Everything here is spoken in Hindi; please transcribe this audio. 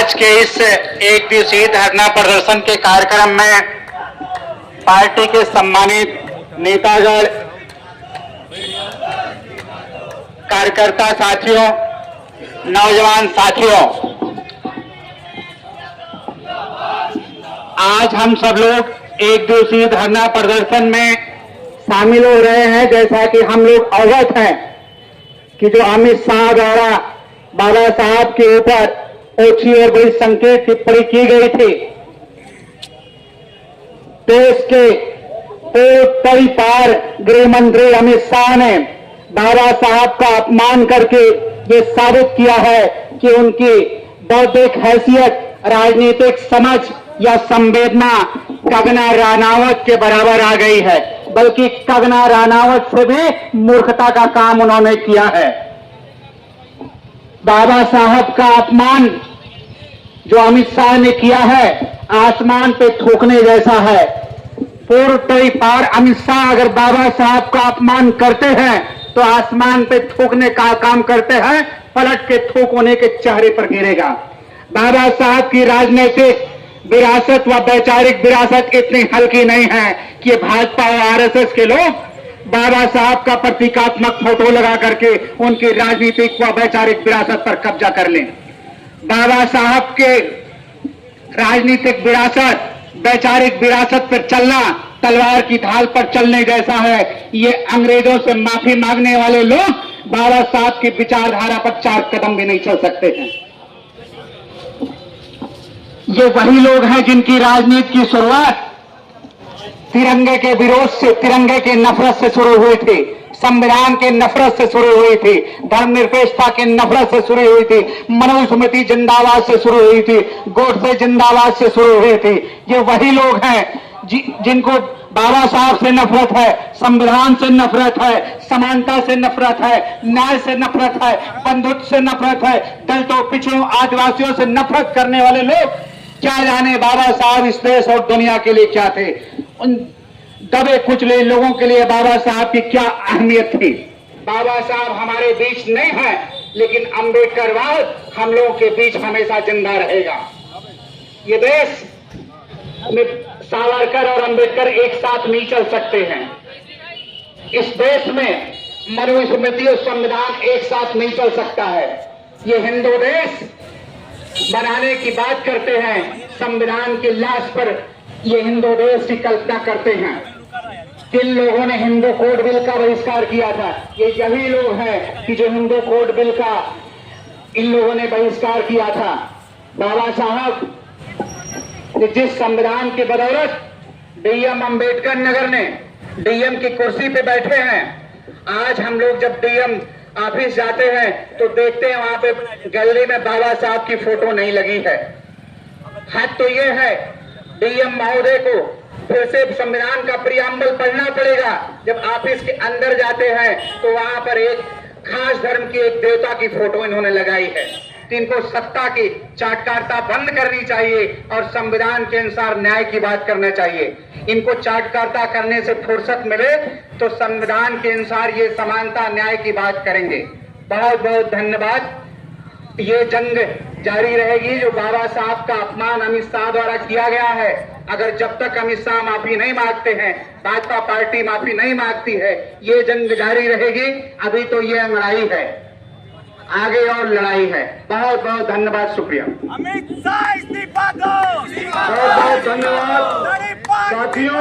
आज के इस एक दिवसीय धरना प्रदर्शन के कार्यक्रम में पार्टी के सम्मानित नेतागण, कार्यकर्ता साथियों, नौजवान साथियों, आज हम सब लोग एक दिवसीय धरना प्रदर्शन में शामिल हो रहे हैं। जैसा कि हम लोग अवगत हैं कि जो अमित शाह द्वारा बाबा साहब के ऊपर ओछी और बड़ी संकेत टिप्पणी की गई थी, देश के परिपार गृह मंत्री अमित शाह ने बाबा साहब का अपमान करके ये साबित किया है कि उनकी बौद्धिक हैसियत, राजनीतिक समझ या संवेदना कंगना रनौत के बराबर आ गई है, बल्कि कंगना रनौत से भी मूर्खता का काम उन्होंने किया है। बाबा साहब का अपमान जो अमित शाह ने किया है, आसमान पे थूकने जैसा है। पूर्व परिपार अमित शाह अगर बाबा साहब का अपमान करते हैं तो आसमान पे थूकने का काम करते हैं, पलट के थूक उन्हें के चेहरे पर गिरेगा। बाबा साहब की राजनीतिक विरासत व वैचारिक विरासत इतनी हल्की नहीं है कि भाजपा और आरएसएस के लोग बाबा साहब का प्रतीकात्मक फोटो लगा करके उनकी राजनीतिक व वैचारिक विरासत पर कब्जा कर लें। बाबा साहब के राजनीतिक विरासत, वैचारिक विरासत पर चलना तलवार की ढाल पर चलने जैसा है। ये अंग्रेजों से माफी मांगने वाले लोग बाबा साहब की विचारधारा पर 4 कदम भी नहीं चल सकते हैं। ये वही लोग हैं जिनकी राजनीति की शुरुआत तिरंगे के विरोध से, तिरंगे के नफरत से शुरू हुई थी, संविधान के नफरत से शुरू हुई थी, धर्मनिरपेक्षता के नफरत से शुरू हुई थी, मनुस्मृति जिंदाबाद से शुरू हुई थी, गोडसे जिंदाबाद से शुरू हुई थी। ये वही लोग हैं जिनको बाबा साहब से नफरत है, संविधान से नफरत है, समानता से नफरत है, न्याय से नफरत है, बंधुत्व से नफरत है, दलितों, पिछड़ों, आदिवासियों से नफरत करने वाले लोग क्या जाने बाबा साहब इस देश और दुनिया के लिए क्या थे। उन दबे कुचले लोगों के लिए बाबा साहब की क्या अहमियत थी। बाबा साहब हमारे बीच नहीं है, लेकिन अम्बेडकरवाद हम लोगों के बीच हमेशा जिंदा रहेगा। ये देश में सावरकर और अम्बेडकर एक साथ नहीं चल सकते हैं। इस देश में मनुस्मृति और संविधान एक साथ नहीं चल सकता है। ये हिंदू देश बनाने की बात करते हैं, संविधान की लाश पर ये हिंदू देश की कल्पना करते हैं। जिन लोगों ने हिंदू कोड बिल का बहिष्कार किया था, ये यही लोग हैं कि जो हिंदू कोड बिल का इन लोगों ने बहिष्कार किया था। बाबा साहब जिस संविधान की बदौलत डीएम अम्बेडकर नगर ने डीएम की कुर्सी पे बैठे हैं, आज हम लोग जब डीएम ऑफिस जाते हैं तो देखते हैं वहां पे गैलरी में बाबा साहब की फोटो नहीं लगी है। हद तो ये है, डीएम महोदय को फिर से संविधान का प्रियम्बल पढ़ना पड़ेगा। जब ऑफिस के अंदर जाते हैं तो वहां पर एक खास धर्म की एक देवता की फोटो इन्होंने लगाई है। तो इनको सत्ता की चाटकारता बंद करनी चाहिए और संविधान के अनुसार न्याय की बात करना चाहिए। इनको चाटकारता करने से फुर्सत मिले तो संविधान के अनुसार ये समानता न्याय की बात करेंगे। बहुत बहुत धन्यवाद। ये जंग जारी रहेगी जो बाबा साहब का अपमान अमित शाह द्वारा किया गया है। अगर जब तक अमित शाह माफी नहीं मांगते हैं, भाजपा पार्टी माफी नहीं मांगती है, ये जंग जारी रहेगी। अभी तो ये लड़ाई है, आगे और लड़ाई है। बहुत बहुत धन्यवाद, शुक्रिया। अमित शाह इस्तीफा दो। बहुत बहुत धन्यवाद साथियों।